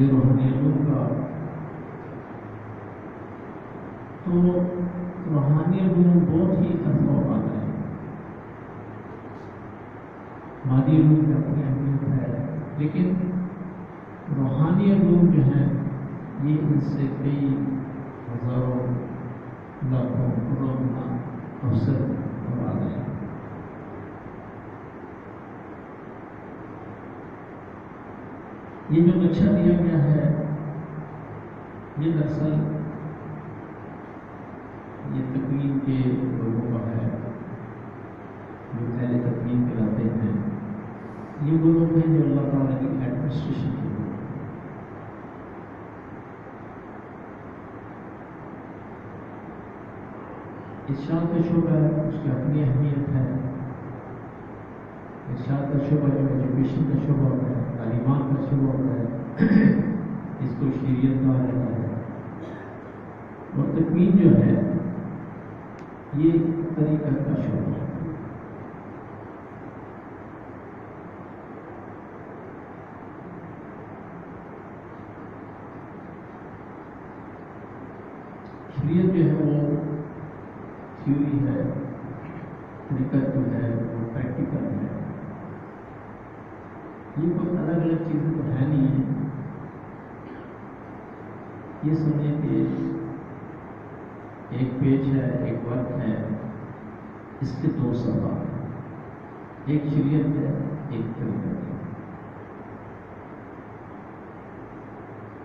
یہ روحانیتوں کا تو روحانی علوم بہت ہی اثرات ہے. مادی علوم کی اپنی اہمیت ہے، لیکن روحانی علوم جو ہیں یہ ان سے کئی ہزاروں لاکھوں کروڑوں گنا افسر مراد ہے. یہ جو نقشہ دیا گیا ہے یہ دراصل یہ تکوین کے لوگوں کا ہے جو پہلے تکوین کراتے ہیں. یہ وہ لوگ ہیں جو اللہ تعالیٰ کی ایڈمنسٹریشن کے لوگ. ارشاد کا شعبہ ہے، اس کی اپنی اہمیت ہے. ارشاد کا شعبہ جو ایجوکیشن کا شعبہ ہوتا ہے، تعلیمات کا شعبہ ہوتا ہے، اس کو شریعت کہا جاتا ہے. اور تکوین جو ہے یہ طریقہ کا شعبہ ہے. شریعت جو ہے وہ تھیوری ہے، طریقہ جو ہے وہ پریکٹیکل ہے. یہ کوئی الگ الگ چیزیں تو ہے نہیں ہے. یہ سمجھیں کہ ایک پیج ہے، ایک ورک ہے، اس کے دو سبب ہیں، ایک شریعت ہے، ایک طریقہ ہے.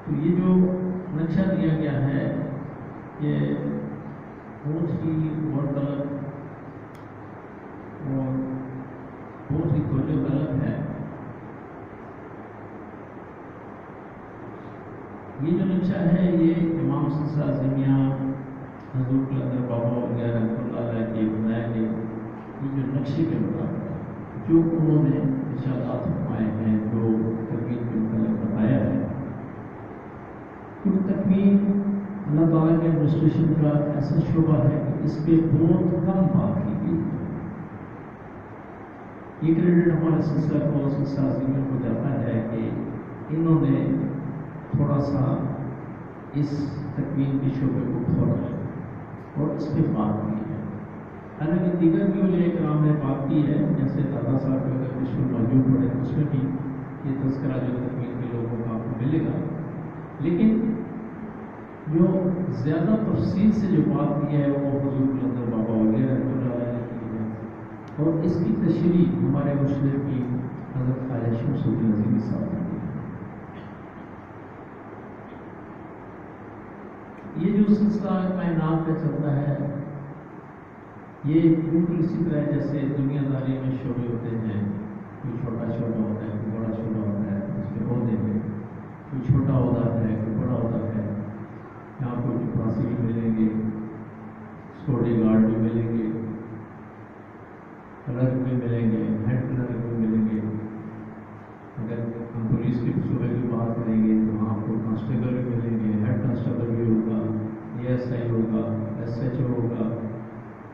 تو یہ جو نقشہ دیا گیا ہے یہ بہت ہی غلط اور بہت ہی غلط ہے. یہ جو نقشہ ہے یہ امام سلسلہ اعظمیہ حضور قلندر بابا وغیرہ رحمۃ اللہ علیہ کے بنائے گئے یہ جو نقشے کے مطابق جو انہوں نے ارشادات فرمائے ہیں، جو تکوین کے متعلق بتایا ہے، کیونکہ تکوین اللہ تعالیٰ کے ایڈمنسٹریشن کا ایسا شعبہ ہے کہ اس پہ بہت کم بات کی گئی ہے. یہ کریڈٹ ہمارے سلسلہ کورس کے سازیوں کو جاتا ہے کہ انہوں نے تھوڑا سا اس تکوین کے شعبے کو کھولا ہے اور اس پہ بات کی ہے. حالانکہ دیگر بھی علماء کرام نے بات کی ہے، جیسے دادا صاحب کے اگر کچھ موجود پڑے اس میں بھی یہ تذکرہ جو تکوین کے لوگوں کا آپ کو ملے گا، لیکن جو زیادہ تفصیل سے جو بات کی ہے وہ حضور قلندر بابا وغیرہ نے کی ہے، اور اس کی تشریح ہمارے مشرق کی حضرت خواجہ شمس الدین عظیمی صاحب نے کی ہے. یہ جو سلسلہ کائنات میں چلتا ہے یہ بالکل اسی طرح جیسے دنیا داری میں شعبے ہوتے ہیں، کوئی چھوٹا شعبہ ہوتا ہے، کوئی بڑا شعبہ ہوتا ہے، اس میں عہدے ہیں، کوئی چھوٹا عہدہ ہے، کوئی بڑا عہدہ ہے. یہاں پر چپراسی بھی ملیں گے، سیکورٹی گارڈ بھی ملیں گے، کلرک بھی ملیں گے، ہیڈ کلرک بھی ملیں گے. اگر ہم پولیس کے شعبے کی بات کریں گے تو وہاں کو کانسٹیبل بھی ملیں گے، ہیڈ کانسٹیبل بھی ہوگا، ASI ہوگا، SHO ہوگا،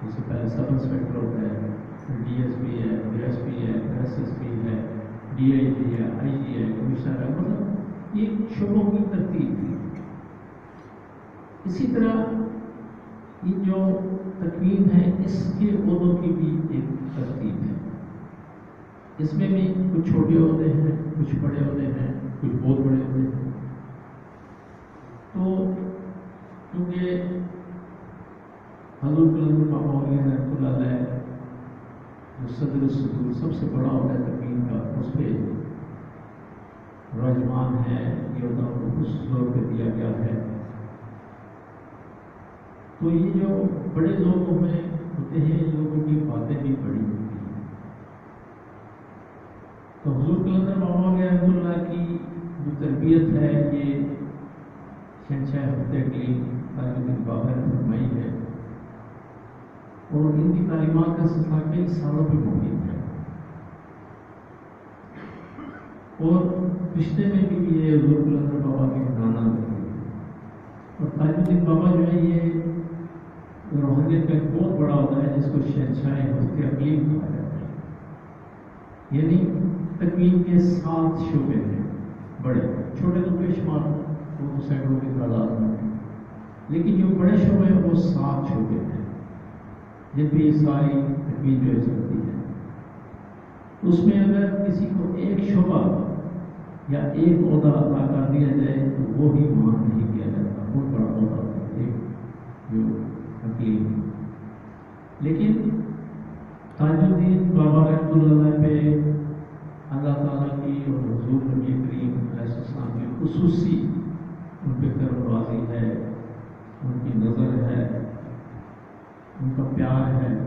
اس سے پہلے سب انسپیکٹر ہوتا ہے، DSP ہے، DSP ہے، SSP ہے، DIG ہے، IG ہے، کمشنر ہے. مطلب یہ شعبوں کی ترتیب تھی. اسی طرح یہ جو تکوین ہے اس کے عہدوں کی بھی ایک ترتیب ہے. اس میں بھی کچھ چھوٹے عہدے ہیں، کچھ بڑے عہدے ہیں، کچھ بہت بڑے عہدے ہیں. تو کیونکہ حضور قلندر بابا وغیرہ رحمۃ اللہ علیہ جو صدر الصدور سب سے بڑا عہدہ تکوین کا، اس پہ راجمان ہے، یہ عہدہ کو کچھ زور پہ دیا گیا ہے. تو یہ جو بڑے لوگوں میں ہوتے ہیں ان لوگوں کی باتیں بھی بڑی ہوتی ہیں. تو حضور قلندر بابا وغیرہ رحمۃ اللہ کی جو تربیت ہے یہ شہنشاہ ہفتے کی تاج الدین بابا نے فرمائی ہے، اور ان کی تعلیمات کا سلسلہ کئی سالوں پہ موجود ہے. اور رشتے میں بھی یہ حضور قلندر بابا کے نانا لگے. اور تاج الدین بابا جو ہے یہ روحانیت کا ایک بہت بڑا ہوتا ہے جس کو شہنشاہ ہفتے اقلیم کہا جاتا ہے. یعنی تکوین کے 7 شعبے ہیں، بڑے چھوٹے تو بے شمار وہ تو سینکڑوں کی تعداد میں، لیکن جو بڑے شعبے ہیں وہ 7 شعبے ہیں جن پہ یہ ساری تکوین جو ہے چلتی ہے. اس میں اگر کسی کو ایک شعبہ یا ایک عہدہ عطا کر دیا جائے تو وہ بھی مان نہیں کیا جاتا. بہت بڑا عہدہ ہوتا ہے ایک جو حکیم. لیکن تاج الدین بابا رحمۃ اللہ پہ اللہ تعالیٰ کی اور حضور نبی کریم علیہ السلام کی خصوصی ان پہ کرم بازی ہے، ان کی نظر ہے، ان کا پیار ہے.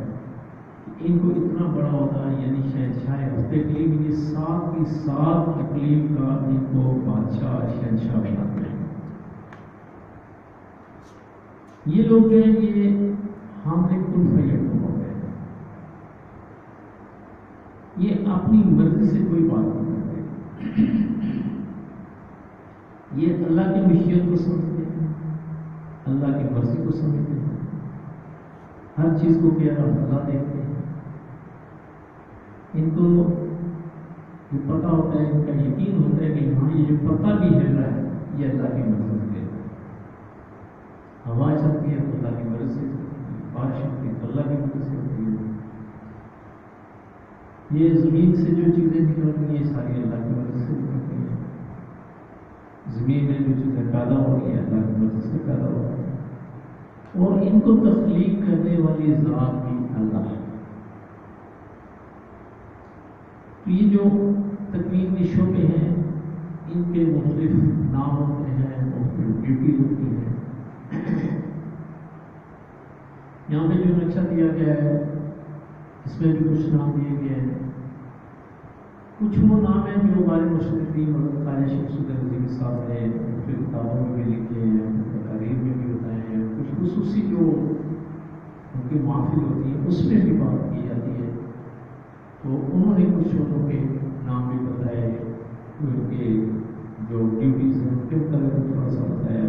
ان کو اتنا بڑا ہوتا ہے، یعنی شہنشاہ ہفتے اقلیم، یہ 7 کی 7 اقلیم کا ان کو بادشاہ شہنشاہ بناتے ہیں. یہ لوگ جو ہیں یہ حامل کن فیکون ہو گئے. یہ اپنی مرضی سے کوئی بات نہیں کرتے. یہ اللہ کی مشیت کو سمجھتے ہیں، اللہ کی مرضی کو سمجھتے ہیں، ہر چیز کو کیا اللہ دیکھتے ہیں. ان کو یہ پتہ ہوتا ہے، ان کا یقین ہوتا ہے کہ ہاں یہ جو پتہ بھی ہل رہا ہے یہ اللہ کی مرضی سے ہے. ہوا چلتی ہے تو اللہ کی مرضی سے چلتی ہے، بارش ہوتی ہے تو اللہ کی مرضی سے ہوتی ہے. یہ زمین سے جو چیزیں نکلتی ہیں یہ ساری اللہ کی مرضی سے نکلتی ہیں. زمین میں جو چیزیں پیدا ہو رہی ہیں اللہ کی مرضی سے پیدا ہو رہی ہیں. اور ان کو تخلیق کرنے والی ذات بھی اللہ ہے. تو یہ جو تکوین کے شعبے ہیں ان کے مختلف نام ہوتے ہیں، مختلف ڈیوٹی ہوتی ہیں. یہاں پہ جو نقشہ دیا گیا ہے اس میں بھی کچھ نام دیے گئے ہیں. کچھ وہ نام ہیں جو ہمارے مشرقی مطلب خواجہ شمس الدین عظیمی صاحب نے پھر کتابوں میں بھی لکھے ہیں، تقاریر میں بھی بتائے ہیں. کچھ خصوصی جو ان کی محافل ہوتی ہے اس میں بھی بات کی جاتی ہے. تو انہوں نے کچھ شعبوں کے نام بھی بتائے، ان کے جو ڈیوٹیز ہیں کے متعلق تھوڑا سا بتایا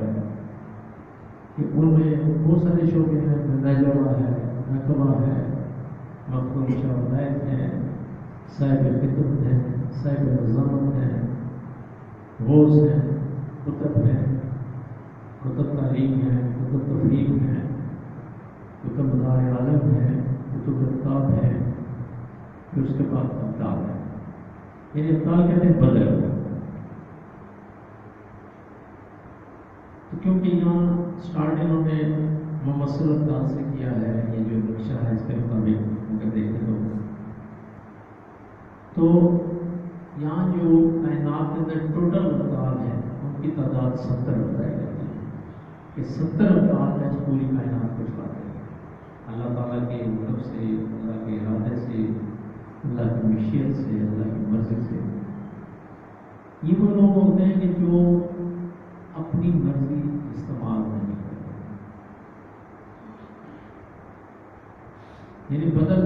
کہ ان میں بہت سارے شعبے ہیں، نجوہ ہے، نقبہ ہے، مخدوم شہادت ہیں، صاحب خدمت ہیں، صاحب نظامت ہیں، غوث ہیں، کتب ہیں، کتب تعلیم ہیں، کتب تفہیم ہیں، کتب مدار عالم ہیں، کتب رتاب ہیں، پھر اس کے بعد ابدال ہے. یعنی ابدال کہتے ہیں بدل. تو کیونکہ یہاں اسٹارٹ انہوں نے ممثل ابدال سے کیا ہے، یہ جو نقشہ ہے اس کے مطابق اگر دیکھیں تو یہاں جو کائنات کے اندر ٹوٹل ابدال ہیں ان کی تعداد 70 بتائی جاتی ہے کہ 70 ابدال میں پوری کائنات کو چلاتے ہیں اللہ تعالیٰ کے حکم سے، اللہ کے ارادے سے، اللہ کی مشیت سے، اللہ کی مرضی سے. یہ وہ لوگ ہوتے ہیں کہ جو اپنی مرضی استعمال نہیں کرتے، یعنی بدل،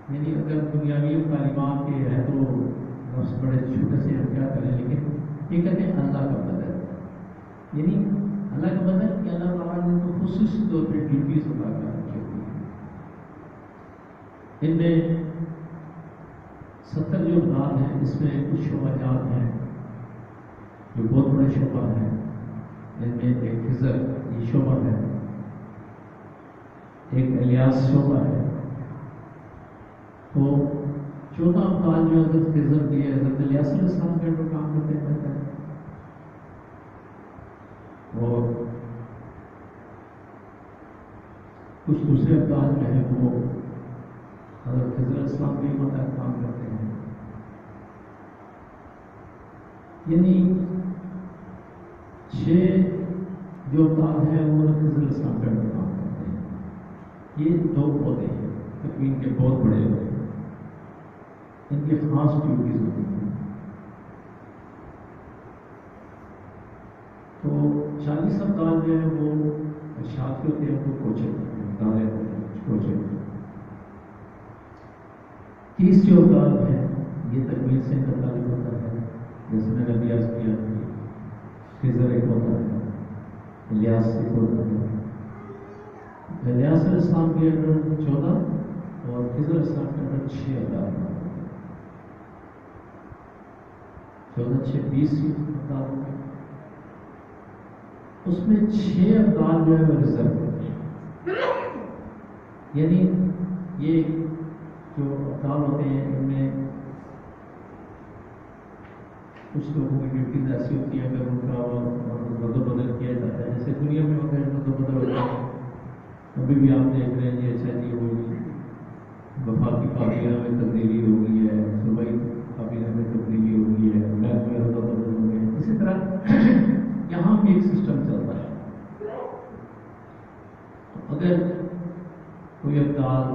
یعنی اگر دنیاوی تعلیمات کے ہے تو لفظ بڑے چھوٹے سے ہم کیا کریں، لیکن یہ کہتے ہیں اللہ کا بدل. یعنی اللہ کا بدل کہ اللہ تعالیٰ نے تو خصوصی طور پہ ڈیوٹیز ادا کر رکھی ہوئی ہیں. ان میں 70 جو افراد ہیں اس میں کچھ شعبہ جات ہیں جو بہت بڑے شعبہ ہیں. ان میں ایک خضر یہ شعبہ ہے، ایک الیاس شعبہ ہے. تو 14 افراد جو حضرت خضر کی حضرت الیاس علیہ السلام کے اندر کام کرتے ہیں، اور کچھ دوسرے افراد جو ہیں وہ حضرت خضر علیہ السلام کے مطابق کام کرتے ہیں. یعنی 6 جو افراد ہیں وہ حضرت خضر علیہ السلام کے اندر کام کرتے ہیں. یہ 2 پودے ہیں تقویم کے بہت بڑے ہوتے ہیں، ان کی خاص ڈیوٹیز ہوتی ہیں. تو 40 افراد جو ہیں وہ ارشاد کے ہوتے ہیں، وہ کوچر ہوتے ہیں، دارے ہوتے ہیں، کوچر ہوتے ہیں. 30 جو افراد ہیں یہ تقویم سے تعلق ہوتا ہے، جیسے میں نے ابھی عرض کیا کہ خضر ایک ہوتا ہے، الیاس ایک ہوتا ہے. الیاس علیہ السلام کے اندر 14 اور خضر علیہ السلام کے اندر 6 افراد ہیں. 14 6 20 افراد ہوتے ہیں. اس میں 6 افراد جو ہے وہ ریزرو ہوتے ہیں. یعنی یہ جو افراد ہوتے ہیں ان میں کچھ لوگوں کی ڈیوٹیز ایسی ہوتی ہے اگر ان کا بدل بدل کیا جاتا ہے، جیسے دنیا میں ہوتا ہے بدل بدل ہوتا ہے. ابھی بھی آپ دیکھ رہے ہیں اچھا جی ہوگی وفاقی کابینہ میں تبدیلی ہو گئی ہے، صوبائی کابینہ میں تبدیلی ہو گئی ہے، محکمے بدل بدل ہو گئے. اسی طرح یہاں بھی ایک سسٹم چلتا ہے. اگر کوئی افراد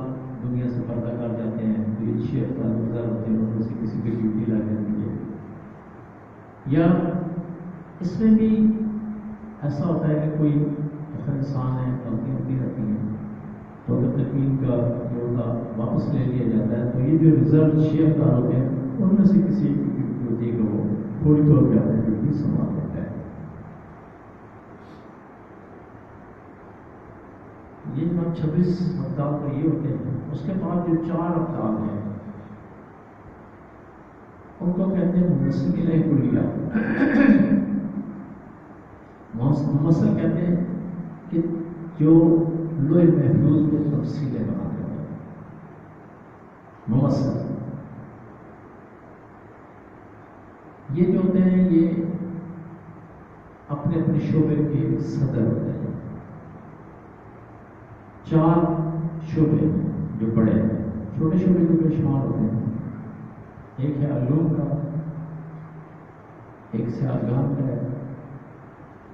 دنیا سے پردہ کر جاتے ہیں تو یہ 6 افراد گزار ہوتے ہیں، ان میں سے کسی کی ڈیوٹی لگ جاتی ہے. یا اس میں بھی ایسا ہوتا ہے کہ کوئی انسان ہے، غلطی ہوتی رہتی ہیں، تو اگر تقویم کا جو ہوتا واپس لے لیا جاتا ہے تو یہ جو ریزرو 6 افراد ہوتے ہیں ان میں سے کسی کی ڈیوٹی ہوتی ہے کہ وہ تھوڑی طور پہ اپنی ڈیوٹی سنبھال لیتا ہے. یہ 26 افراد تو یہ ہوتے ہیں. اس کے بعد جو 4 افراد ہیں ان کو کہتے ہیں ممثل کلیہ. ممثل کہتے ہیں کہ جو لوح محفوظ کو تفصیلیں بناتے ہیں. ممثل یہ جو ہوتے ہیں یہ اپنے اپنے شعبے کے صدر ہوتے ہیں. 4 شعبے جو بڑے ہیں، چھوٹے شعبے جو بے شمار ہوتے ہیں. ایک ہے علوم کا، ایک سیاحگان کا ہے،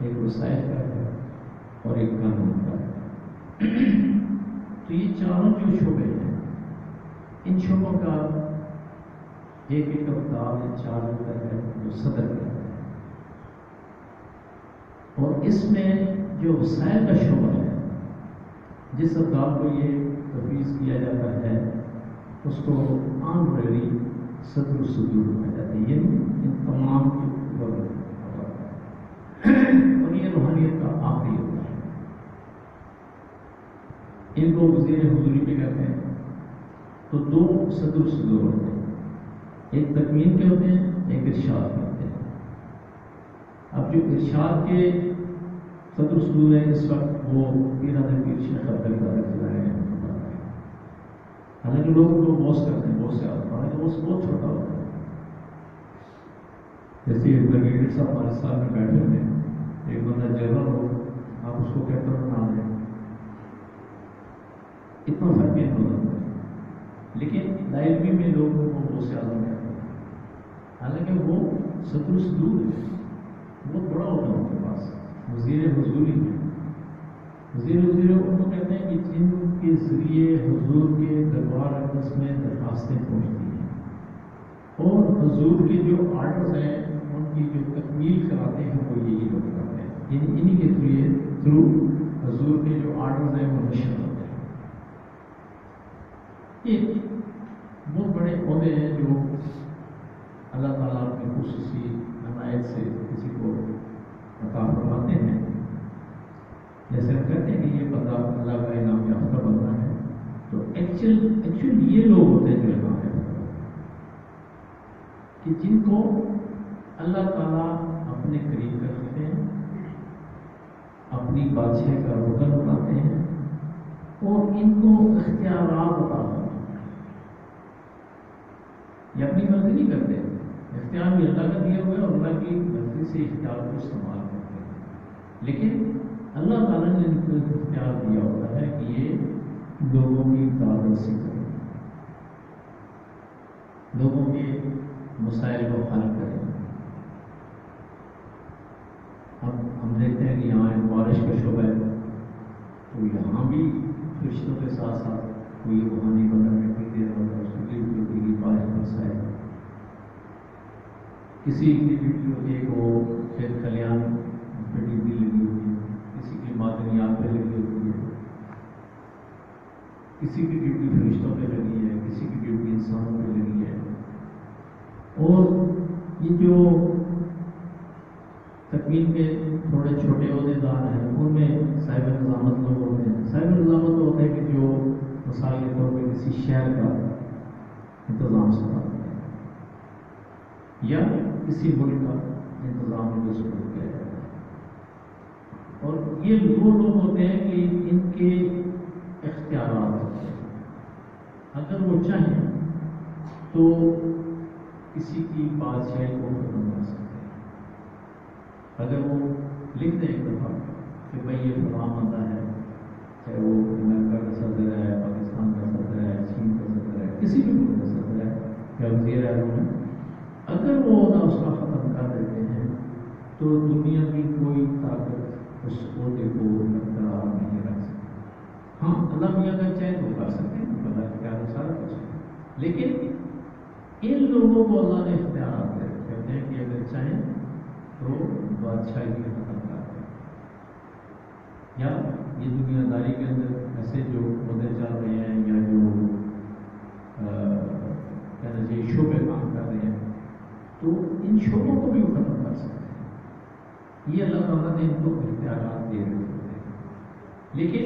ایک وسائل کا ہے اور ایک قانون کا ہے. تو یہ چاروں جو شعبے ہیں ان شعبوں کا ایک ایک افراد 4 ہوتا ہے جو صدر کرتا ہے. اور اس میں جو وسائل کا شعبہ ہے جس افراد کو یہ تفویض کیا جاتا ہے اس کو آنریری صدر الصدور کہا جاتا ہے. یعنی ان تمام کے ان کو وزیر حضوری پہ کہتے ہیں. تو دو صدر صدور ہوتے ہیں، ایک تکوین کے ہوتے ہیں، ایک ارشاد کے ہوتے ہیں. اب جو ارشاد کے صدر صدور ہیں اس وقت وہ پیر حضرت پیر شیخ عبدالقادر جیلانی ہیں. حالانکہ لوگ ان کو موس کرتے ہیں، بہت سے آدمی، حالانکہ موس بہت چھوٹا ہوتا ہے. جیسے بریگیڈیئر صاحب پاکستان میں بیٹھے ہوئے ہیں، ایک بندہ جنرل ہو، آپ اس کو کیپٹن بنا دیں، اتنا فرق نہیں ہوتا. لیکن لائبریری میں لوگ ان کو بہت سے آدمی کہتے ہیں، حالانکہ وہ صدر صدور ہے، بہت بڑا ہوتا ہے ان کے پاس. وزیر حضوری ہے. وزیر حضوری ان کو کہتے ہیں کہ جن کے ذریعے حضور کے دربار اقدس میں درخواستیں پہنچتی ہیں اور حضور کے جو آرڈرز ہیں ان کی جو تکمیل کراتے ہیں وہ یہی لوگ کرتے ہیں. یعنی انہی کے تھرو حضور کے جو آرڈرز ہیں وہ نشر ہوتے ہیں. یہ بہت بڑے عہدے ہیں جو اللہ تعالیٰ اپنی خصوصی عنایت سے کسی کو عطا فرماتے ہیں. جیسے ہم کہتے ہیں کہ یہ بندہ اللہ کا انعام یافتہ بندہ ہے، تو ایکچولی یہ لوگ ہوتے ہیں جو انعام یافتہ کہ جن کو اللہ تعالیٰ اپنے قریب کر لیتے ہیں، اپنی بادشاہ کا رکن بناتے ہیں اور ان کو اختیارات عطا کرتے ہیں. یہ اپنی مرضی نہیں کرتے، اختیار بھی اللہ کا دیا ہوا ہے اور اللہ کی مرضی سے اختیار کو استعمال کرتے ہیں. لیکن اللہ تعالیٰ نے ان کو اختیار دیا ہوتا ہے کہ یہ لوگوں کی دعوت سے کریں، لوگوں کے مسائل کو حل کریں. اب ہم دیکھتے ہیں کہ یہاں بارش کا شعبہ ہے، تو یہاں بھی فرشتوں کے ساتھ ساتھ کوئی روحانی بندہ مٹی دے رہا ہوتا ہے، اس کی ڈیوٹی ہوتی ہے بارش برسائے. کسی کی ڈیوٹی ہوتی ہے کہ وہ کھیت کھلیان پہ ڈیوٹی لگی ہوئی ہے، کسی کی معدنیات پہ لگی ہوئی ہے، کسی کی ڈیوٹی فرشتوں پہ لگی ہے، کسی کی ڈیوٹی انسانوں پہ لگی ہے. اور یہ جو تکوین کے تھوڑے چھوٹے عہدے دار ہیں ان میں صاحب نظامت لوگ ہوتے ہیں. صاحب نظامت تو ہوتا ہے کہ جو مثال کے طور پہ کسی شہر کا انتظام سنبھالتے ہیں یا کسی ملک کا انتظام ان کو سپرد کیا جاتا ہے. اور یہ وہ لوگ ہوتے ہیں کہ ان کے اختیارات ہوتے ہیں. اگر وہ چاہیں تو کسی کی بادشاہی کو ختم کر سکتے ہیں. اگر وہ لکھ دیں ایک دفعہ کہ بھائی یہ فلاں بندہ ہے، چاہے وہ امریکہ کا صدر ہے، پاکستان کا صدر ہے، چین کا صدر ہے، کسی بھی ملک کا صدر ہے یا وزیر اعظم ہے، اگر وہ عہدہ اس کا ختم کر دیتے ہیں تو دنیا کی کوئی طاقت اس عہدے کو برقرار نہیں رکھ سکتی. ہاں اللہ میاں کا چاہے تو کر سکتے ہیں، اللہ کیا ہے سارا کچھ ہے. لیکن ان لوگوں کو اللہ نے اختیارات دے رکھے ہوتے ہیں کہ اگر چاہیں تو بادشاہی بھی ختم کر دیں، یا یہ دنیا داری کے اندر ایسے جو عہدے چل رہے ہیں یا جو کہنا چاہیے شعبے کام کر رہے ہیں تو ان شعبوں کو بھی وہ ختم کر سکتے ہیں. یہ اللہ تعالیٰ نے ان کو اختیارات دے رکھے ہوتے ہیں. لیکن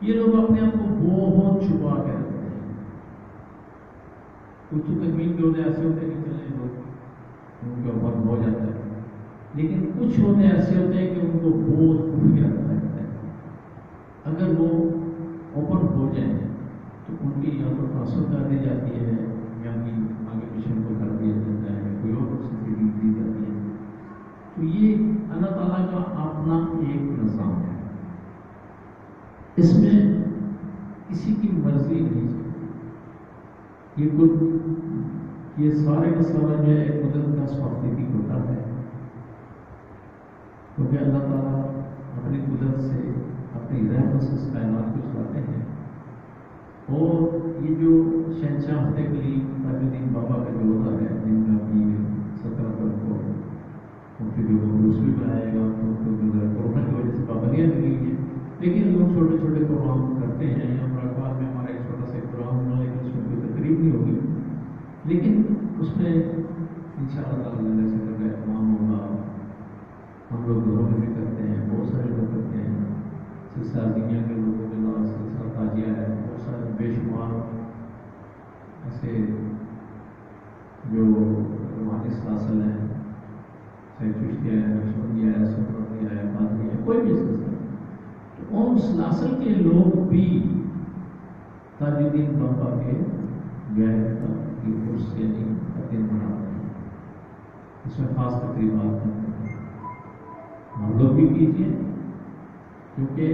یہ لوگ اپنے آپ کو بہت چھپا کے رکھتے ہیں. کچھ تکمیل کے عہدے ایسے ہوتے ہیں کہ چلے لوگ ان کے اوپر ہو جاتا ہے، لیکن کچھ عہدے ایسے ہوتے ہیں کہ ان کو بہت خفیہ رکھا جاتا ہے. اگر وہ اوپن ہو جائیں تو ان کی یا تو ٹرانسفر کر دی جاتی ہے یا آگے مشن کو کر دیا جاتا ہے، کوئی اور سرٹیفکیٹ دی جاتی ہے. تو یہ اللہ تعالیٰ کا اپنا ایک نظام ہے، اس میں کسی کی مرضی نہیں چلتی. یہ سارے کا سارا جو ہے قدرت کا سوافتیتی ہوتا ہے، کیونکہ اللہ تعالیٰ اپنی قدرت سے اپنی رحمت سے اس کائنات کو چلاتے ہیں. اور یہ جو شہنشاہ فتح علی تاج الدین بابا کا جو عہدہ ہے جن کا بھی 17 اپریل کو ان کے جو عرس بھی بنایا گا، تو کورونا کی وجہ سے پابندیاں لگی ہیں، لیکن لوگ چھوٹے چھوٹے پروگرام کرتے ہیں. یہاں مراد میں ہمارا ایک چھوٹا سا پروگرام ہونا، لیکن اس میں کوئی تقریب نہیں ہوگی، لیکن اس میں انشاءاللہ تعالیٰ سے کا اہتمام ہوگا. ہم لوگ گھروں میں بھی کرتے ہیں، بہت سارے لوگ کرتے ہیں. سلسلہ دنیا کے لوگوں کے طرح تاجیہ ہے، بہت سارے بے شمار ایسے جو روحانی سلاسل ہیں، چاہے چشتیہ ہے، نقشبندیہ ہے، سہروردیہ ہے، قادریہ ہے، کوئی بھی سلسلہ، تو ان سلاسل کے لوگ بھی تاج الدین بابا کے غیر کی عرس یعنی دن مناتے ہیں، اس میں خاص تقریبات کرتے ہیں، ہم لوگ بھی کیجیے، کیونکہ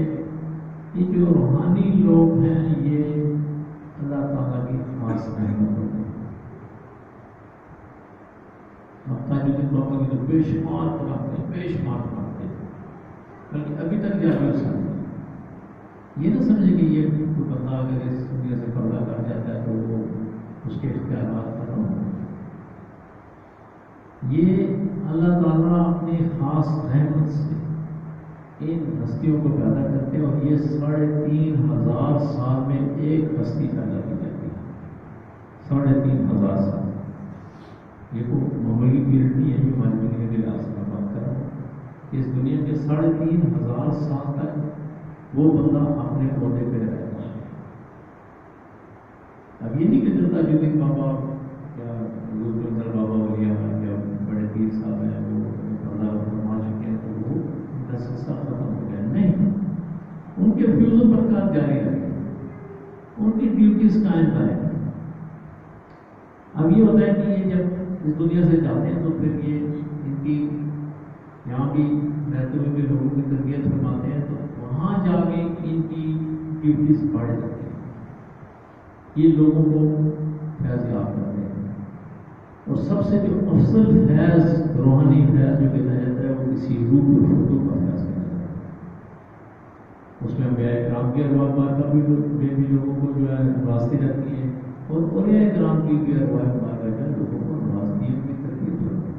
یہ جو روحانی لوگ ہیں یہ اللہ تعالیٰ کی خاص نعمت ہوتے ہیں۔ اب تاج الدین بابا کی تو بے شمار بناتے ہیں، بے شمار بناتے ہیں، بلکہ ابھی تک جاری ہو سکتے ہیں۔ یہ نہ سمجھے کہ یہ کوئی بندہ اگر اس دنیا سے پردہ کر جاتا ہے تو وہ اس کے اختیارات ختم ہو جاتے ہیں۔ یہ اللہ تعالیٰ اپنی خاص رحمت سے ان ہستیوں کو پیدا کرتے ہیں، اور یہ 3500 سال میں ایک ہستی پیدا کی جاتی ہے۔ 3500 سال یہ کوئی معمولی پیریڈ نہیں ہے جو ہماری دنیا کے لحاظ سے میں بات کر رہا ہوں۔ اس دنیا کے 3500 سال تک وہ بندہ اپنے عہدے پہ رہتا ہے۔ اب یہ نہیں کہ جو تاج الدین بابا یا حضور بابا ولی اللہ یا بڑے پیر صاحب ہیں وہ پردہ فرما چکے ہیں تو وہ ان کا سلسلہ ختم ہو گیا، نہیں، ان کے فیوز و برکات جاری رہے، ان کی ڈیوٹیز قائم رہے۔ اب یہ ہوتا ہے کہ یہ جب اس دنیا سے جاتے ہیں تو پھر یہ ان کی یہاں بھی رہتے ہوئے بھی لوگوں کی تربیت فرماتے ہیں، تو وہاں جا کے ان کی ڈیوٹیز بڑھ جاتی ہیں، یہ لوگوں کو فیض یاب کرتے ہیں۔ اور سب سے جو افضل فیض، روحانی فیض جو کہا جاتا ہے وہ کسی روح الفتو کا فیض کہا جاتا ہے۔ اس میں انبیاء کرام کی ارواح مبارکہ بھی لوگوں کو جو ہے راستے رکھتی ہے، اور اولیاء کرام کی بھی ارواح مبارکہ لوگوں کو راستی ان کی تربیت ہوتی ہے۔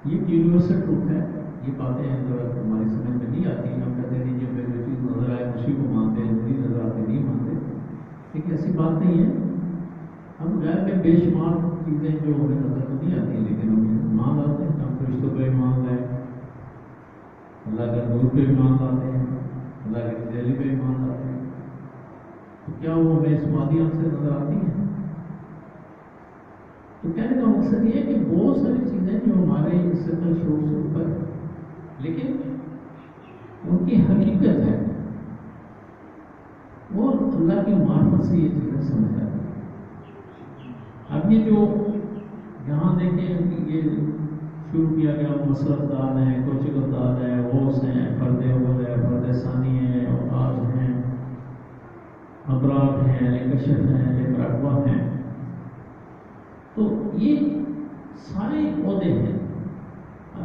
یہ یونیورسل ٹروتھ ہے، یہ باتیں جو ہماری سمجھ میں نہیں آتی، ہم کہتے ہیں جب جو چیز نظر آئے اسی کو مانتے ہیں، نہیں نظر آتے نہیں مانتے، لیکن ایسی بات نہیں ہے۔ ہم غیر میں بے شمار چیزیں جو ہمیں نظر نہیں آتی لیکن ہم مان لاتے ہیں، ہم فرشتوں پہ ایمان لائے، اللہ کے نور پہ ایمان لاتے ہیں، اللہ کے تجلی پہ ایمان لاتے ہیں، تو کیا وہ ہمیں اس مادی ہم سے نظر آتی ہیں؟ تو کہنے کا مقصد یہ ہے کہ بہت ساری چیزیں جو ہمارے اس سے شعور سے اوپر ہے لیکن ان کی حقیقت ہے، وہ اللہ کی معرفت سے یہ چیزیں سمجھ آتی ہیں۔ اب یہ جو یہاں دیکھیں یہ شروع کیا گیا، مسلط دار ہیں، کوچک دار ہیں، غوث ہیں، فرد اول ہے، فرد ثانی ہیں، اوقات ہیں، ابرار ہیں، کشف ہیں، مراقبہ ہیں، تو یہ سارے عہدے ہیں۔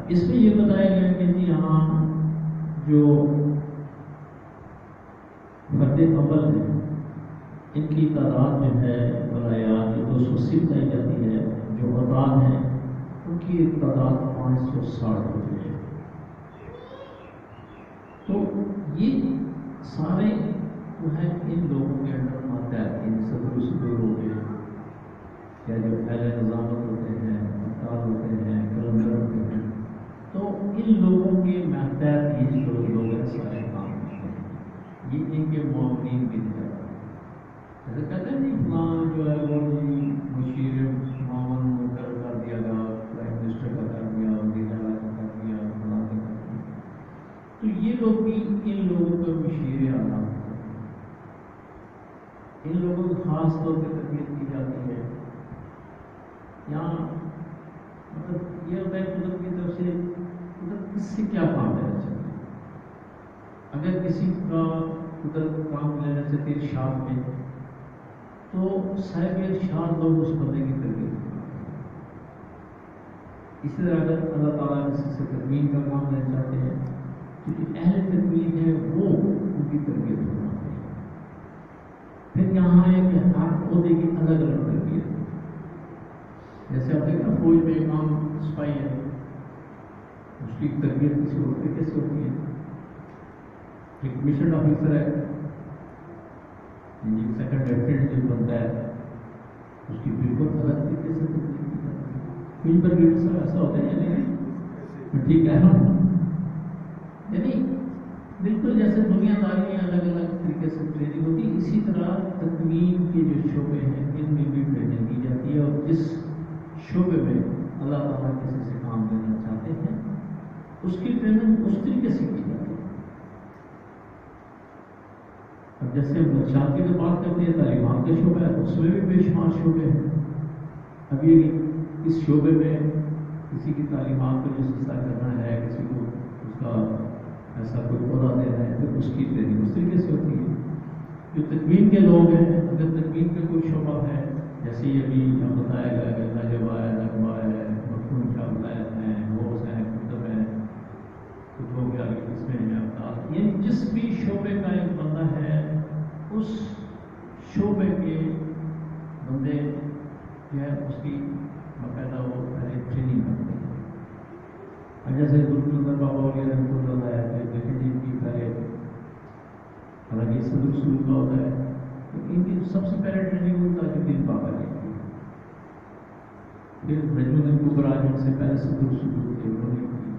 اس میں یہ بتایا گیا کہ جی ہاں جو فرد اول ہے ان کی تعداد جو ہے ولایات جو 280 بتائی جاتی ہے، جو افراد ہیں ان کی تعداد 560 ہوتی ہے۔ تو یہ سارے جو ہیں ان لوگوں کے اندر ماتحت ان صدر صدور ہو گئے، یا جو اہل نظامت ہوتے ہیں، مختار ہوتے ہیں، کلندر ہوتے ہیں، تو ان لوگوں کے ماتحت یہ جو لوگ ہیں سارے کام کرتے ہیں، یہ ان کے معاونین بھی تھے۔ جیسے کہتے ہیں نہیں فلاں جو ہے وہ مشیر معاون مقرر کر دیا گیا، پرائم منسٹر کا کر دیا، وزیر اعلیٰ کا کر دیا، فلاں کا کر دیا، تو یہ لوگ بھی ان لوگوں کو مشیر اعلیٰ ہوتے ہیں، ان لوگوں کو خاص طور پہ تربیت کی جاتی ہے۔ یہاں مطلب یہ ہوتا ہے قدرت کی طرف سے قدرت کس سے کیا کام لینا چاہتی ہے۔ اگر کسی کا قدرت کام لینا چاہتی ہے ارشاد میں تو صاحب ارشاد لوگ اس بندے کی تربیت کرتے ہیں۔ اسی طرح اگر اللہ تعالیٰ کسی سے تدبین کا کام لینا چاہتے ہیں تو جو اہل تدبین ہے وہ ان کی تربیت کرواتے ہیں۔ پھر یہاں ہے کہ ہر عہدے کی الگ الگ تربیت ہے۔ جیسے آپ دیکھیں فوج میں امام سپاہی ہے، اس کی تربیت کسی اور طریقے سے ہوتی ہے۔ ایک مشن آفیسر ہے، سیکنڈ لیفٹیننٹ جو بنتا ہے اس کی بالکل الگ طریقے سے تربیت کی جاتی ہے۔ کچھ بار سب ایسا ہوتا ہے یعنی میں ٹھیک کہہ رہا ہوں، یعنی بالکل جیسے دنیا داری میں الگ الگ طریقے سے ٹریننگ ہوتی ہے، اسی طرح تکوین کے جو شعبے ہیں ان میں بھی ٹریننگ دی جاتی ہے، اور جس شعبے میں اللہ تعالیٰ کسی سے کام لینا چاہتے ہیں اس کی ٹریننگ اس طریقے سے کی جاتی ہے۔ اب جیسے ہم بادشاہتی کی بات کرتے ہیں، تعلیمات کا شعبہ ہے، اس میں بھی بے شمار شعبے ہیں۔ اب یہ اس شعبے میں کسی کی تعلیمات کو جسا کرنا ہے، کسی کو اس کا ایسا کوئی عہدہ دینا ہے تو اس کی ٹریننگ اس طریقے سے ہوتی ہے۔ جو تکوین کے لوگ ہیں، اگر تکوین کا کوئی شعبہ ہے، جیسے یہ ابھی ہم بتایا گیا کہ نجبہ ہے، نغمہ ہے، مفہوم شاہ ولایت ہیں، غوث ہیں، کتب ہے، کتبوں کے آگے قسمیں ہیں، افطار، یہ جس بھی شعبے کا ایک بندہ ہے اس شعبے کے بندے جو ہے اس کی باقاعدہ وہ پہلے ٹریننگ کرتے ہیں۔ اب جیسے گرو بابا وغیرہ رحمۃ اللہ ہے، دیکھیں جی کی پہلے حالانکہ صدر رسول کا ہوتا ہے، تو ان کی سب سے پہلے ٹریننگ ہوتا ہے کہ دن بابا نے کی، پھر رجو دن کو براج ان سے پہلے صدر رسول کے انہوں نے کی،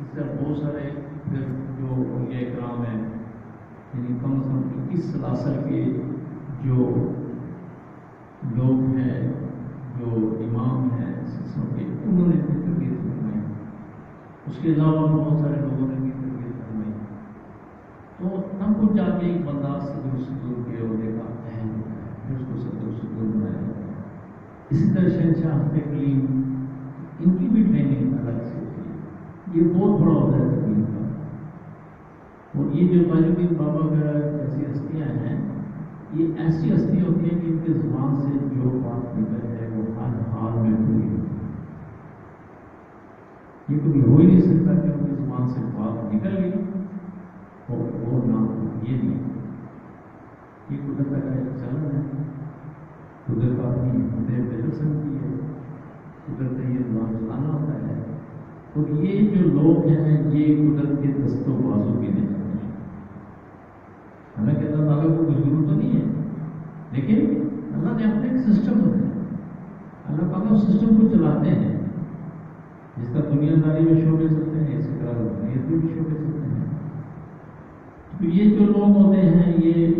اس طرح بہت سارے پھر جو اولیاء کرام ہیں، یعنی کم از کم 21 سلاسل کے جو لوگ ہیں، جو امام ہیں سلسلوں کے، انہوں نے بھی تربیت فرمائی۔ اس کے علاوہ بہت سارے لوگوں نے بھی تربیت فرمائی، تو ہم کو جا کے ایک بندہ صدر صدور کے عہدے کا اہم ہوتا ہے، پھر اس کو صدر صدور بنایا جاتا ہے۔ اسی طرح شہنشاہ کلیم، ان کی بھی ٹریننگ الگ سے ہوتی ہے، یہ بہت بڑا عہدہ ہے تکوین کا۔ اور یہ جو تاج الدین بابا کا ایسی ہستیاں ہیں، یہ ایسی ہستیاں ہوتی ہیں کہ ان کے زبان سے جو بات نکل ہے وہ ہر حال میں پوری ہوتی ہے۔ یہ کبھی ہو ہی نہیں سکتا کہ ان کی زبان سے بات نکل گئی اور وہ نہ ہو، یہ نہیں۔ یہ قدرت کا ایک چلن ہے، قدرت اپنی بدل سکتی ہے، قدرت یہ نظام چلانا ہوتا ہے، اور یہ جو لوگ ہیں یہ قدرت کے دست و بازو کے نہیں جاتے ہیں۔ ہمیں کہ اللہ تعالیٰ کو کچھ ضرورت تو نہیں ہے، لیکن اللہ نے اپنے ایک سسٹم بنایا، اللہ تعالیٰ اس سسٹم کو چلاتے ہیں۔ جس طرح دنیا داری میں شعبے چلتے ہیں، اسی طرح روحانیت میں بھی شعبے چلتے ہیں۔ تو یہ جو لوگ ہوتے ہیں یہ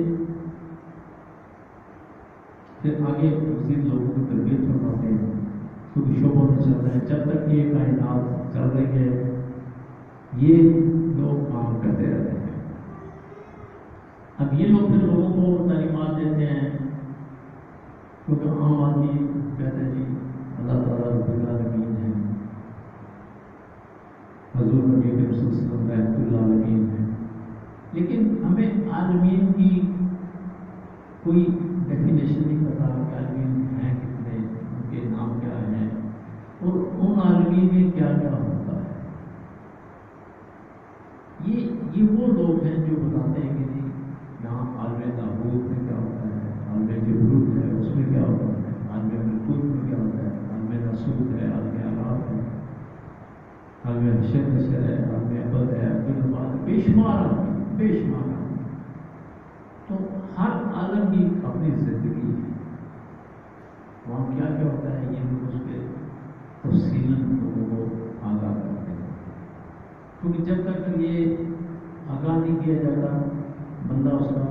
پھر آگے مزید لوگوں کی تربیت فرماتے ہیں، کیونکہ شعبوں میں چلتا ہے جب تک یہ کائنات چل رہی ہے، یہ لوگ کام کرتے رہتے ہیں۔ اب یہ لوگ پھر لوگوں کو تعلیمات دیتے ہیں، کیونکہ عام آدمی کہتے ہیں جی اللہ تعالیٰ رب العالمین ہے، حضور نبی کریم صلی اللہ علیہ وسلم رحمۃ اللہ عالمین ہے، لیکن ہمیں عالمین کی کوئی ڈیفینیشن نہیں پتا کہ عالمین ہیں کتنے، ان کے نام کیا ہیں، اور ان عالمین میں کیا کیا ہوتا ہے۔ یہ وہ لوگ ہیں جو بتاتے ہیں کہ جی یہاں عالم تابوت میں کیا ہوتا ہے، عالم جبروت ہے اس میں کیا ہوتا ہے، عالم ملکوت میں کیا ہوتا ہے، عالم ناسوت ہے، عالم آراف ہے، عالم حشر ہے، عالم ابد ہے، بے شمار بے شمار۔ تو ہر عالم کی اپنی زندگی ہے، وہاں کیا کیا ہوتا ہے یہ لوگ اس پہ تفصیل لوگوں کو آگاہ کرتے ہیں، کیونکہ جب تک یہ آگاہ نہیں کیا جاتا بندہ اس کا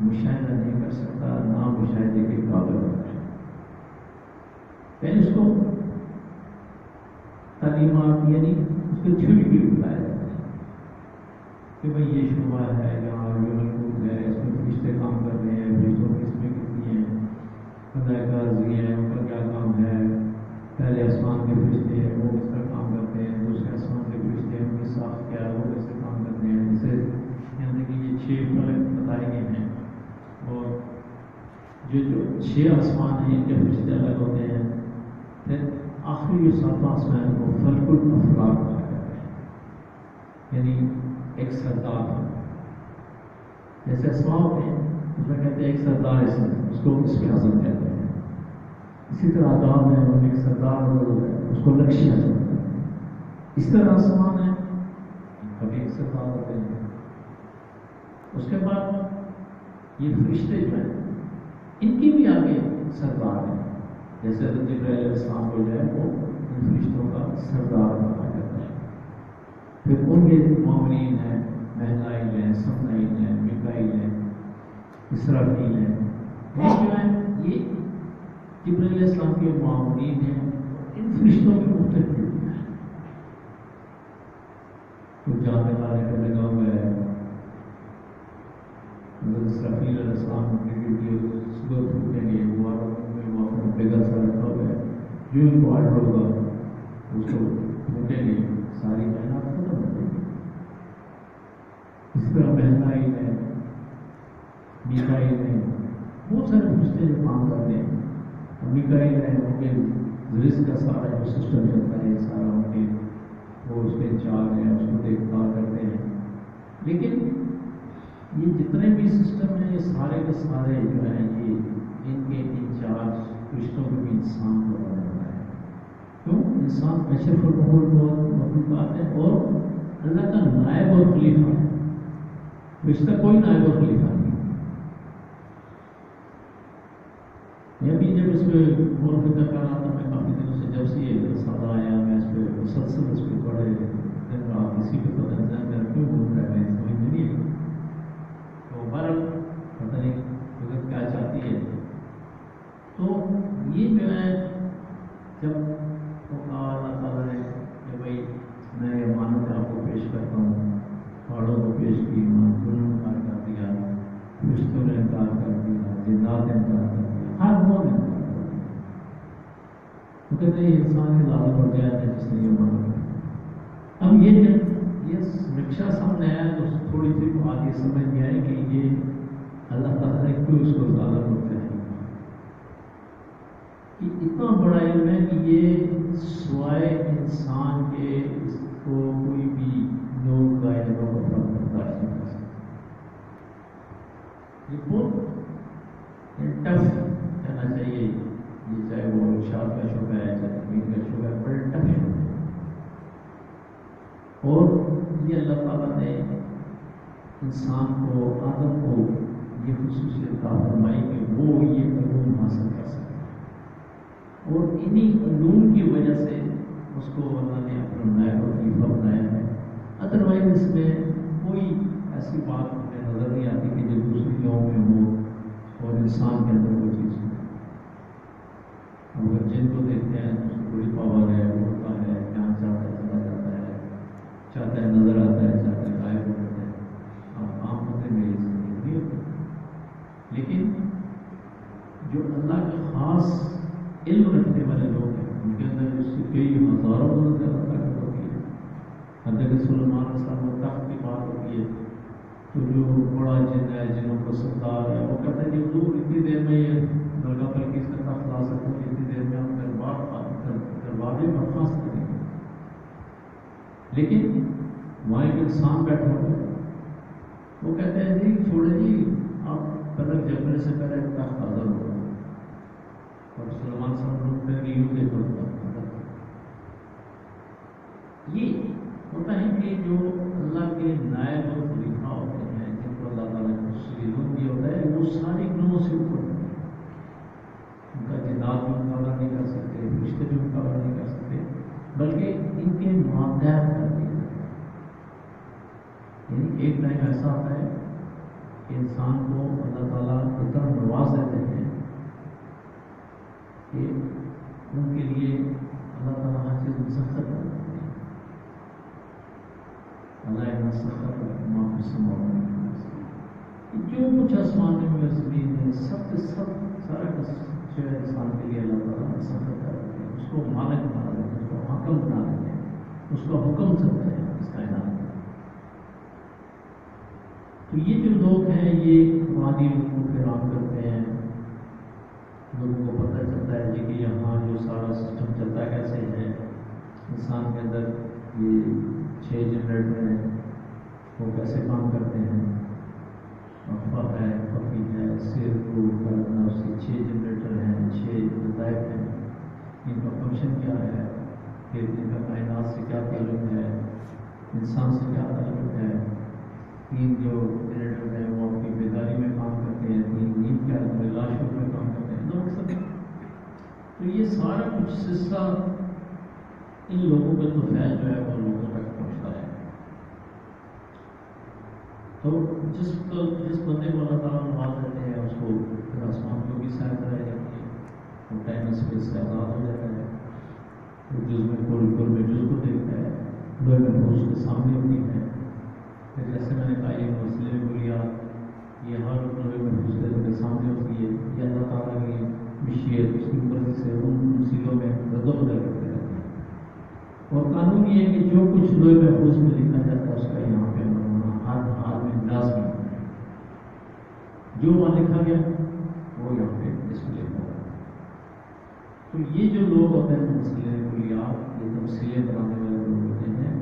مشاہدہ نہیں کر سکتا، نہ مشاہدے کے قابل ہوتا ہے۔ پہلے اس کو تعلیمات یعنی اس کو چھوٹی بھی بتایا جاتا ہے کہ بھائی یہ شعبہ ہے، یہاں یہ ملکوت ہے، اس میں فرشتے کام کر رہے ہیں، فرشتوں کی قسمیں کتنی ہیں، ملائکہ عرضی ہیں، ان کا کیا کام ہے، پہلے آسمان کے فرشتے ہیں وہ کس طرح کام کرتے ہیں، دوسرے آسمان کے فرشتے ہیں ان کی ساخت کیا ہے، وہ کیسے کام کرتے ہیں، جیسے یعنی کہ یہ 6 فلک بتائے گئے ہیں، اور جو 6 آسمان ہیں ان کے فرشتے الگ ہوتے ہیں۔ پھر آخری جو 7واں آسمان کو فلک الافلاک کہا جاتا ہے، یعنی ایک سردار ہے، جیسے اسماء ہوتے ہیں اس میں کہتے ہیں ایک سردار اس کو اسم اعظم کہتے ہیں، اسی طرح آداب ہے ان میں ایک سردار ہے اس کو لکشی اعظم کہتے ہیں، اس طرح آسمان ہے کبھی ایک سردار ہوتے ہیں۔ اس کے بعد یہ فرشتے جو ہیں ان کی بھی آگے سردار ہیں، جیسے جبرائیل علیہ السلام کو جو ہے وہ ان فرشتوں کا سردار کہا جاتا ہے۔ پھر ان کے مومنین ہیں، مہلائے جبرائیل ہیں، سمائیل ہیں، میکائیل ہیں، اسرافیل ہیں، یہ جو ہیں یہ جبرائیل علیہ السلام کے معاونین ہیں. ان فرشتوں کے مختلف ڈیوٹیاں ہیں. تو جانے والے کا لگا ہوا ہے حضرت اسرافیل علیہ السلام کی ڈیوٹی صبح پھوٹیں گے، وہ اپنا بیگا سا رکھا ہوا ہے، جو ان کو آرڈر ہوگا اس کو پھوٹیں گے، ساری کائنات ختم ہو جائے گی. اس طرح میکائیل ہے، میکائیل ہے، بہت سارے فرشتے جو کام کرتے ہیں. میکائیل ہے، ان کے رزق کا سارا جو سسٹم چلتا ہے سارا ان کے وہ اس کے انچارج ہیں، اس کو دیکھ بھال کرتے ہیں. لیکن یہ جتنے بھی سسٹم ہیں یہ سارے کے سارے جو ہیں یہ ان کے انچارج فرشتوں کے بھی انسان کو بنا رہا ہے. کیوں؟ انسان اشرف مخلوقات ہے اور اللہ کا نائب اور خلیفہ ہے. فرشتہ کوئی نائب اور خلیفہ نہیں. میں بھی جب اس پہ غور فکر کر رہا تھا، میں کافی دنوں سے جب سے یہ سادہ آیا میں اس پہ مسلسل اس پہ بڑے دن رات کسی پہ پتہ نہیں میرا کیوں گھوم رہا ہے سمجھ میں نہیں آئی. تو بہرحال پتہ نہیں قدرت کیا چاہتی ہے. تو یہ جو ہے جب وہ کہا اللہ تعالیٰ نے کہ بھائی میں یہ امانت آپ کو پیش کرتا ہوں، پہاڑوں کو پیش کی، گنوں نے انکار کر دیا، فرشتوں نے انکار کر دیا، جنات نے انکار کر دیا، ہر وہ نے انکار کر دیا. وہ کہتے ہیں انسان کے زیادہ پڑ گیا ہے جس نے یہ مانا. اب یہ جب یہ رکشا سامنے آیا تو تھوڑی سی آگے سمجھ میں آئے کہ یہ اللہ تعالیٰ نے کیوں اس کو زیادہ پڑتا ہے. اتنا بڑا علم ہے کہ یہ سوائے انسان کے اس کو کوئی بھی لوگ کا علم کو برداشت نہیں کر سکتے. یہ بہت ٹف کہنا چاہیے. یہ چاہے وہ ارشاد کا شعبہ ہے، چاہے امید کا شعبہ ہے، بڑے ٹف شعبہ ہے. اور یہ اللہ تعالیٰ نے انسان کو، آدم کو یہ خصوصیت عطا فرمائی کہ وہ یہ علوم حاصل کر سکے. اور انہی علوم کی وجہ سے اس کو اللہ نے اپنا نائب اور خلیفہ بنایا ہے. ادروائز اس میں کوئی ایسی بات ہمیں نظر نہیں آتی کہ جو دوسری قوم میں ہو اور انسان کے اندر وہ چیز ہو. اگر جن کو دیکھتے ہیں اس کو بڑی پاور ہے، وہ ہوتا ہے، جہاں چاہتا ہے چلا جاتا ہے، چاہتا ہے نظر آتا ہے، چاہتا ہے غائب ہو جاتا ہے. آپ عام ہوتے میں یہ نہیں ہوتی. لیکن جو اللہ کا خاص علم رکھنے والے لوگ ہیں ان کے اندر اس سے کئی ہزاروں گنا زیادہ طاقت ہوتی ہے. حضرت سلیمان علیہ السلام کو تخت کی بات ہوتی ہے تو جو بڑا جن ہے، جنوں کو سردار ہے، وہ کہتا ہے کہ حضور اتنی دیر میں یہ درگاہ پر کس کا تخت لا سکوں، اتنی دیر میں ہم دروازے برخاست کریں گے. لیکن وہاں ایک انسان بیٹھا ہوا ہے، وہ کہتے ہیں جی چھوڑے جی آپ پلک جمنے سے پہلے تخت حاضر ہوگا. اور سلمان صاحب لوگ پھر یوں دیکھ ہوتا یہ ہوتا ہے کہ جو اللہ کے نائب اور خلیفہ ہوتے ہیں جن کو اللہ تعالیٰ نے علم دیا ہوتا ہے وہ ساری گناہوں سے اوپر ہوتے ہیں. ان کا جنات بھی مقابلہ نہیں کر سکتے، فرشتے بھی مقابلہ نہیں کر سکتے، بلکہ ان کے ماتحت کر دیا جاتا ہے. یعنی ایک ٹائم ایسا آتا ہے کہ انسان کو اللہ تعالیٰ اتنا نواز دیتے ہیں کہ ان کے لیے اللہ تعالیٰ ہر چیز مسخر کر دیتے ہیں. اللہ سخت معافی سماؤ جو کچھ آسمان میں زمین ہے سب کے سب سارا کا جو ہے انسان کے لیے اللہ تعالیٰ سخت کر دیتے ہیں. اس کو مالک بنا دیتے ہیں، اس کو حاکم بنا دیتے ہیں، اس کا حکم چلتا ہے اس کائنات میں. تو یہ جو لوگ ہیں یہ وادی کو فراہم کرتے ہیں. لوگوں کو پتہ چلتا ہے جی کہ یہاں جو سارا سسٹم چلتا ہے کیسے ہے. انسان کے اندر یہ 6 جنریٹر ہیں وہ کیسے کام کرتے ہیں. افوا ہے، فقی ہے، سر کو کرنا اس کے 6 جنریٹر ہیں، 6 لطائف ہیں. ان کا فنکشن کیا ہے، پھر ان کا کائنات سے کیا تعلق ہے، انسان سے کیا تعلق ہے. 3 جو جنریٹر ہیں وہ اپنی بیداری میں کام کرتے ہیں، 3 نیند کے حالت میں لاشوں میں کام کرتے ہیں. تو یہ سارا کچھ سلسلہ ان لوگوں کا تو فیض جو ہے وہ لوگوں تک پہنچتا ہے. تو جس بندے کو اللہ تعالیٰ نواز دیتے ہیں اس کو پھر آسمان کو بھی سیر کرائی جاتی ہے، وہ ٹائم اسپیس سے آزاد ہو جاتا ہے، وہ جز میں کل میں جز کو دیکھتا ہے، لوہے محفوظ اس کے سامنے ہوتی ہے۔ پھر جیسے میں نے کہا یہ مسئلے میں بنیاد یہ ہر لوہے محفوظ کے سامنے ہوتی ہے، یہ اللہ تعالیٰ کی مشیت اس کی مرضی سے ان سیلوں میں رد و بدل کرتے رہتے ہیں۔ اور قانون یہ ہے کہ جو کچھ لوہے محفوظ میں لکھا جاتا ہے اس کا یہاں پہ عمل ہونا ہر حال میں لازمی ہے۔ جو وہاں لکھا گیا وہ یہاں پہ ڈسپلے ہوگا۔ تو یہ جو لوگ ہوتے ہیں تمثیلیں کلیات، یہ تمثیلیں بنانے والے لوگ ہوتے ہیں،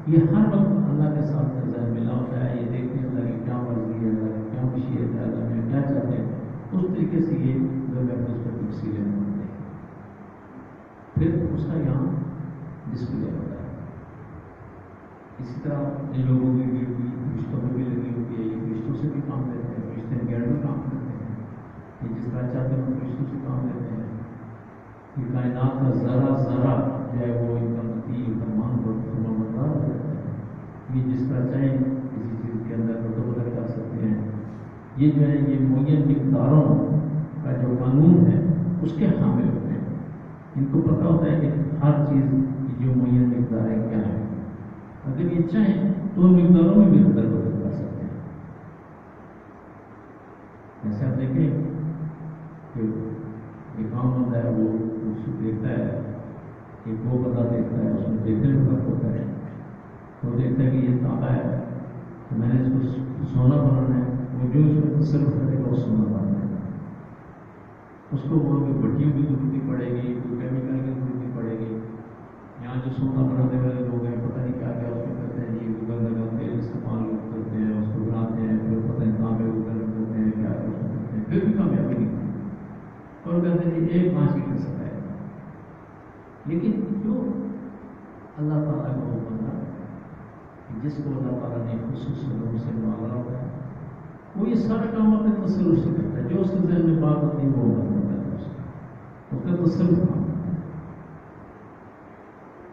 یہ ہر وقت اللہ کے ساتھ نظر ملا ہوتا ہے، یہ دیکھتے ہیں اللہ کی کیا مرضی ہے، اللہ کی کیا مشیت ہے، اللہ میں کیا چاہتے ہیں، اس طریقے سے یہ لوگ اپنے پر تمثیلیں بناتے ہیں، پھر اس کا یہاں ڈسپلے ہوتا ہے۔ اسی طرح ان لوگوں کی ڈیوٹی رشتوں میں بھی لگی ہوتی ہے، یہ رشتوں سے بھی کام لیتے ہیں، رشتے گیڑ میں کام کرتے ہیں، یہ جس طرح چاہتے ہیں رشتوں سے کام لیتے ہیں۔ یہ کائنات کا ذرا ذرا جو ہے وہ ان کا متی فرمان بردار ہو جاتا ہے، یہ جس طرح چاہیں کسی چیز کے اندر بدل کر سکتے ہیں۔ یہ جو ہے یہ معین مقداروں کا جو قانون ہے اس کے حامل ہوتے ہیں، ان کو پتہ ہوتا ہے کہ ہر چیز کی جو معین مقدار ہے کیا ہے، اگر یہ چاہیں تو ان مقداروں میں بھی بدل کر سکتے ہیں۔ جیسے آپ دیکھیں کہ ایک عام بندہ ہے وہ دیکھتا ہے، ایک وہ بندہ دیکھتا ہے، اس میں دیکھنے میں فرق ہوتا ہے، وہ دیکھتا ہے کہ یہ تانبا ہے تو میں نے اس کو سونا بنانا ہے، وہ جو اس میں تصرف کرے گا وہ سونا بنانا ہے، اس کو وہ بھٹیوں کی ضرورت پڑے گی، کوئی کیمیکل کی ضرورت پڑے گی۔ یہاں جو سونا بنانے والے لوگ ہیں پتہ نہیں کیا کیا اس میں کرتے ہیں، یہ گنگا تیل استعمال کرتے ہیں، اس کو بناتے ہیں، پھر پتہ نہیں تانبے کو گرم کرتے ہیں، کیا اس میں کرتے ہیں، پھر بھی کامیابی نہیں ہوتی، اور کہتے ہیں ایک پانچ کی کر سکتا ہے۔ لیکن جو اللہ تعالیٰ کا وہ بندہ جس کو اللہ تعالیٰ نے خصوصی لوگوں سے نوازا ہوتا ہے، وہ یہ سارا کام اپنے تصرف سے کرتا ہے، جو اس کے ذہن میں بات ہوتی ہے وہ عمل کرتا ہے، اس کا تصرف کام کرتا ہے۔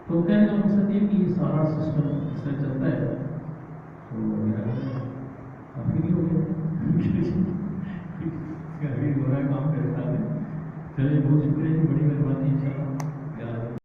تو کہنے کا مقصد یہ کہ یہ سارا سسٹم اس سے چلتا ہے، تو میرا کافی بھی ہو گیا ہو رہا ہے کام کرتا ہے۔ چلیے بہت شکریہ، بڑی مہربانی، انشاءاللہ